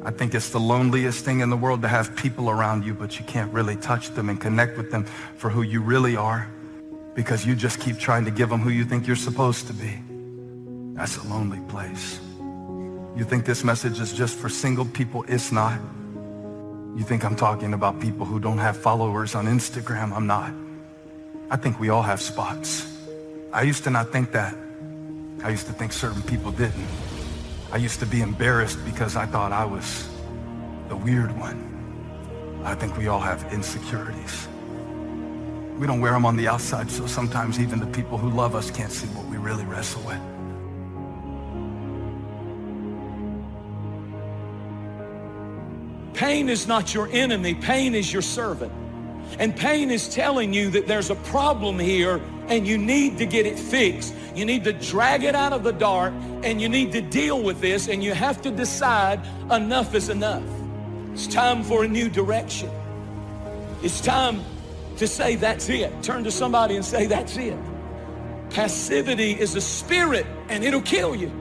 I think it's the loneliest thing in the world to have people around you, but you can't really touch them and connect with them for who you really are because you just keep trying to give them who you think you're supposed to be. That's a lonely place. You think this message is just for single people? It's not. You think I'm talking about people who don't have followers on Instagram? I'm not. I think we all have spots. I used to not think that. I used to think certain people didn't. I used to be embarrassed because I thought I was the weird one. I think we all have insecurities. We don't wear them on the outside, so sometimes even the people who love us can't see what we really wrestle with. Pain is not your enemy, pain is your servant. And pain is telling you that there's a problem here and you need to get it fixed. You need to drag it out of the dark and you need to deal with this, and you have to decide enough is enough. It's time for a new direction. It's time to say that's it. Turn to somebody and say that's it. Passivity is a spirit and it'll kill you.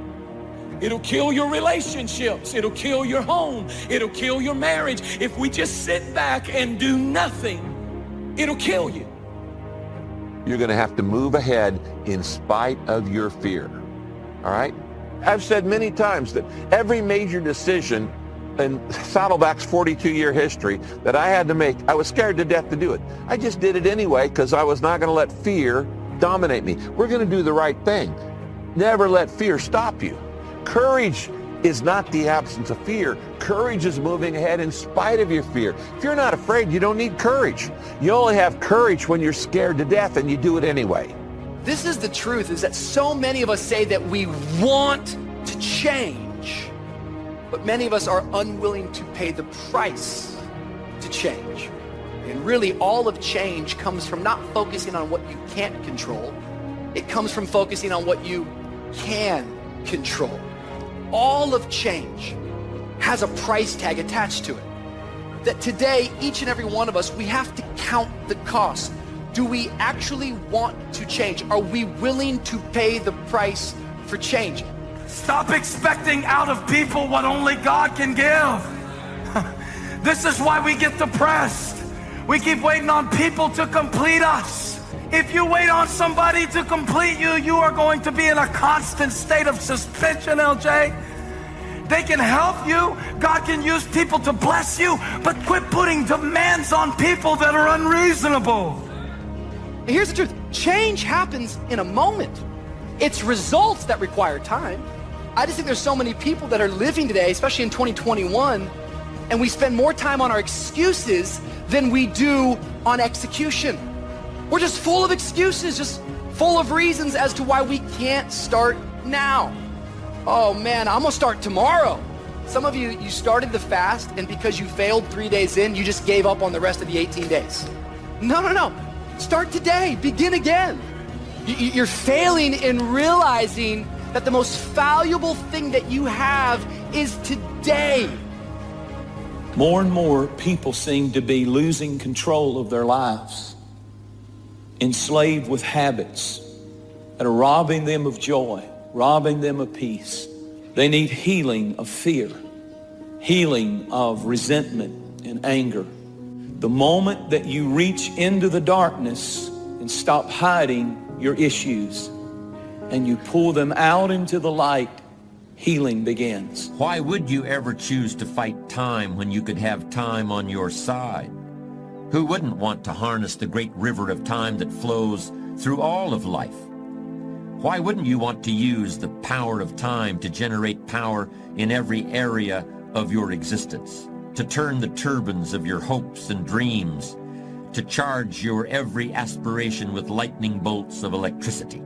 It'll kill your relationships. It'll kill your home. It'll kill your marriage. If we just sit back and do nothing, it'll kill you. You're going to have to move ahead in spite of your fear. All right? I've said many times that every major decision in Saddleback's 42-year history that I had to make, I was scared to death to do it. I just did it anyway because I was not going to let fear dominate me. We're going to do the right thing. Never let fear stop you. Courage is not the absence of fear. Courage is moving ahead in spite of your fear. If you're not afraid, you don't need courage. You only have courage when you're scared to death and you do it anyway. This is the truth, is that so many of us say that we want to change, but many of us are unwilling to pay the price to change. And really all of change comes from not focusing on what you can't control. It comes from focusing on what you can control. All of change has a price tag attached to it. That today, each and every one of us, we have to count the cost. Do we actually want to change? Are we willing to pay the price for change? Stop expecting out of people what only God can give. This is why we get depressed. We keep waiting on people to complete us. If you wait on somebody to complete you, you are going to be in a constant state of suspension, LJ. They can help you. God can use people to bless you, but quit putting demands on people that are unreasonable. Here's the truth. Change happens in a moment. It's results that require time. I just think there's so many people that are living today, especially in 2021, and we spend more time on our excuses than we do on execution. We're just full of excuses, just full of reasons as to why we can't start now. Oh man, I'm gonna start tomorrow. Some of you, you started the fast, and because you failed 3 days in, you just gave up on the rest of the 18 days. No. Start today, begin again. You're failing in realizing that the most valuable thing that you have is today. More and more people seem to be losing control of their lives, enslaved with habits that are robbing them of joy, robbing them of peace. They need healing of fear, healing of resentment and anger. The moment that you reach into the darkness and stop hiding your issues and you pull them out into the light, healing begins. Why would you ever choose to fight time when you could have time on your side? Who wouldn't want to harness the great river of time that flows through all of life? Why wouldn't you want to use the power of time to generate power in every area of your existence, to turn the turbines of your hopes and dreams, to charge your every aspiration with lightning bolts of electricity?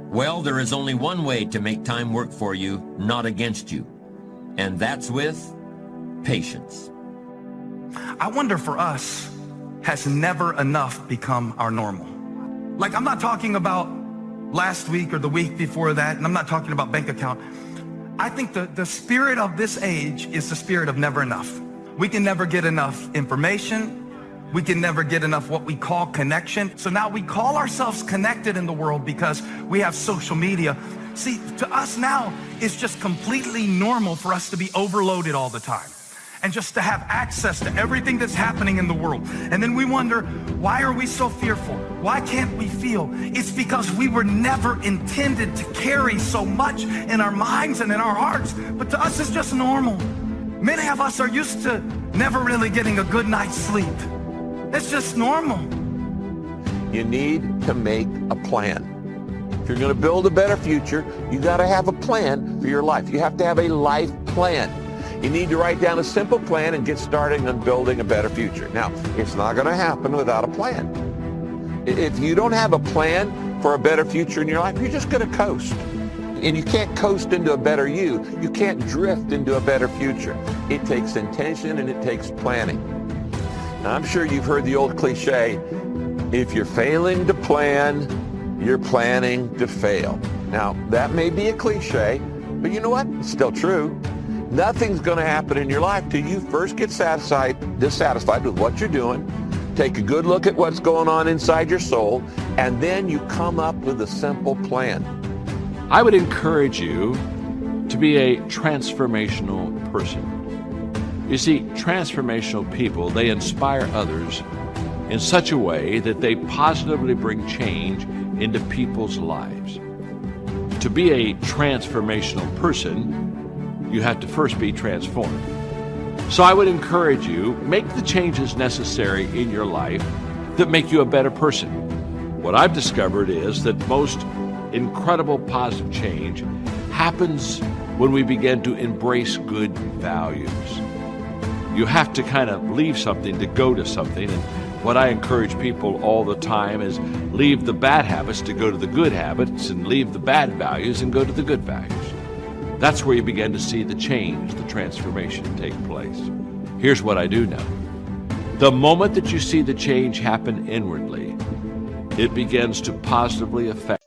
Well, there is only one way to make time work for you, not against you, and that's with patience. I wonder for us, has never enough become our normal? Like, I'm not talking about last week or the week before that, and I'm not talking about bank account. I think the spirit of this age is the spirit of never enough. We can never get enough information. We can never get enough what we call connection. So now we call ourselves connected in the world because we have social media. See, to us now, it's just completely normal for us to be overloaded all the time. and just to have access to everything that's happening in the world. And then we wonder, why are we so fearful? Why can't we feel? It's because we were never intended to carry so much in our minds and in our hearts. But to us, it's just normal. Many of us are used to never really getting a good night's sleep. It's just normal. You need to make a plan. If you're going to build a better future, you got to have a plan for your life. You have to have a life plan. You need to write down a simple plan and get started on building a better future. Now, it's not going to happen without a plan. If you don't have a plan for a better future in your life, you're just going to coast. And you can't coast into a better you. You can't drift into a better future. It takes intention and it takes planning. Now, I'm sure you've heard the old cliche, if you're failing to plan, you're planning to fail. Now, that may be a cliche, but you know what? It's still true. Nothing's going to happen in your life till you first get dissatisfied with what you're doing, take a good look at what's going on inside your soul, and then you come up with a simple plan. I would encourage you to be a transformational person. You see, transformational people, they inspire others in such a way that they positively bring change into people's lives. To be a transformational person, you have to first be transformed. So I would encourage you, make the changes necessary in your life that make you a better person. What I've discovered is that most incredible positive change happens when we begin to embrace good values. You have to kind of leave something to go to something, and what I encourage people all the time is leave the bad habits to go to the good habits, and leave the bad values and go to the good values. That's where you begin to see the change, the transformation take place. Here's what I do know. The moment that you see the change happen inwardly, it begins to positively affect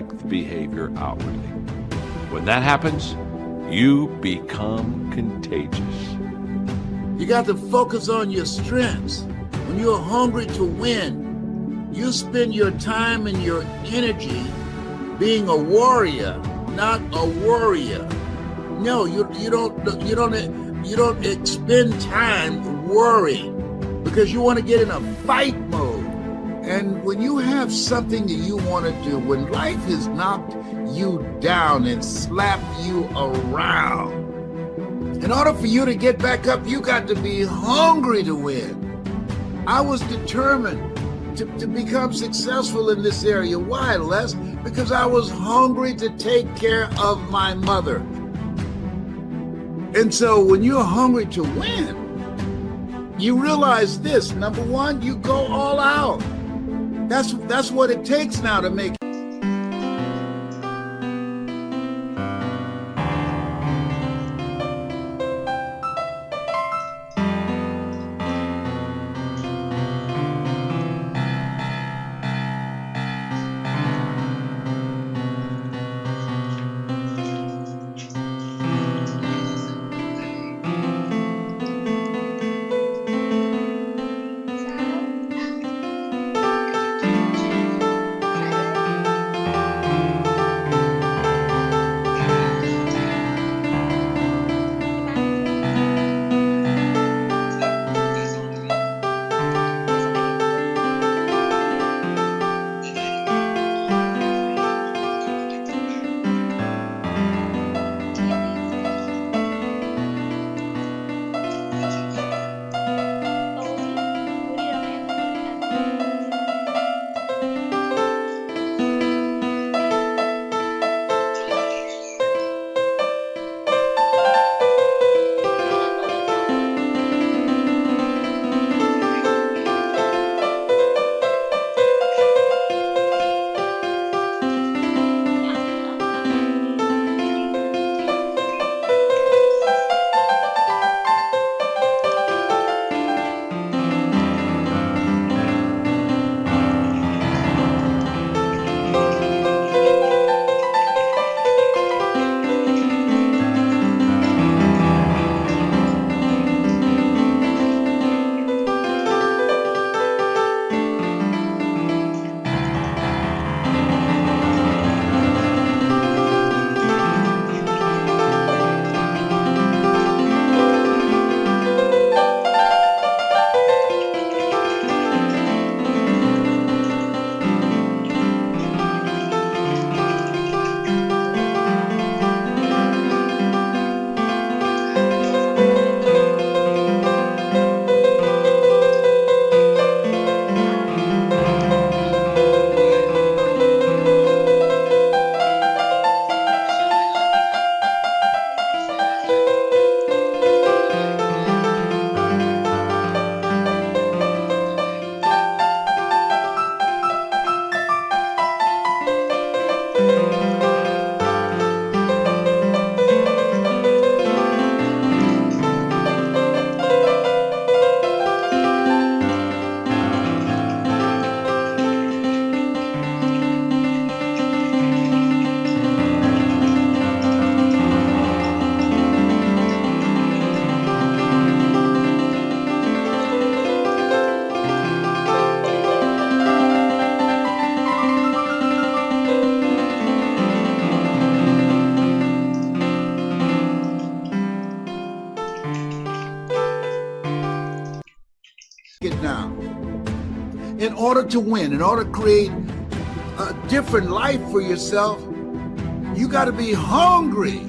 the behavior outwardly. When that happens, you become contagious. You got to focus on your strengths. When you're hungry to win, you spend your time and your energy being a warrior, not a worrier. No, you don't expend time worrying because you want to get in a fight mode. And when you have something that you want to do, when life has knocked you down and slapped you around, in order for you to get back up, you got to be hungry to win. I was determined to become successful in this area. Why, Les? Because I was hungry to take care of my mother. And so when you're hungry to win, you realize this. Number one, you go all out. That's what it takes now to make it now. In order to win, in order to create a different life for yourself, you got to be hungry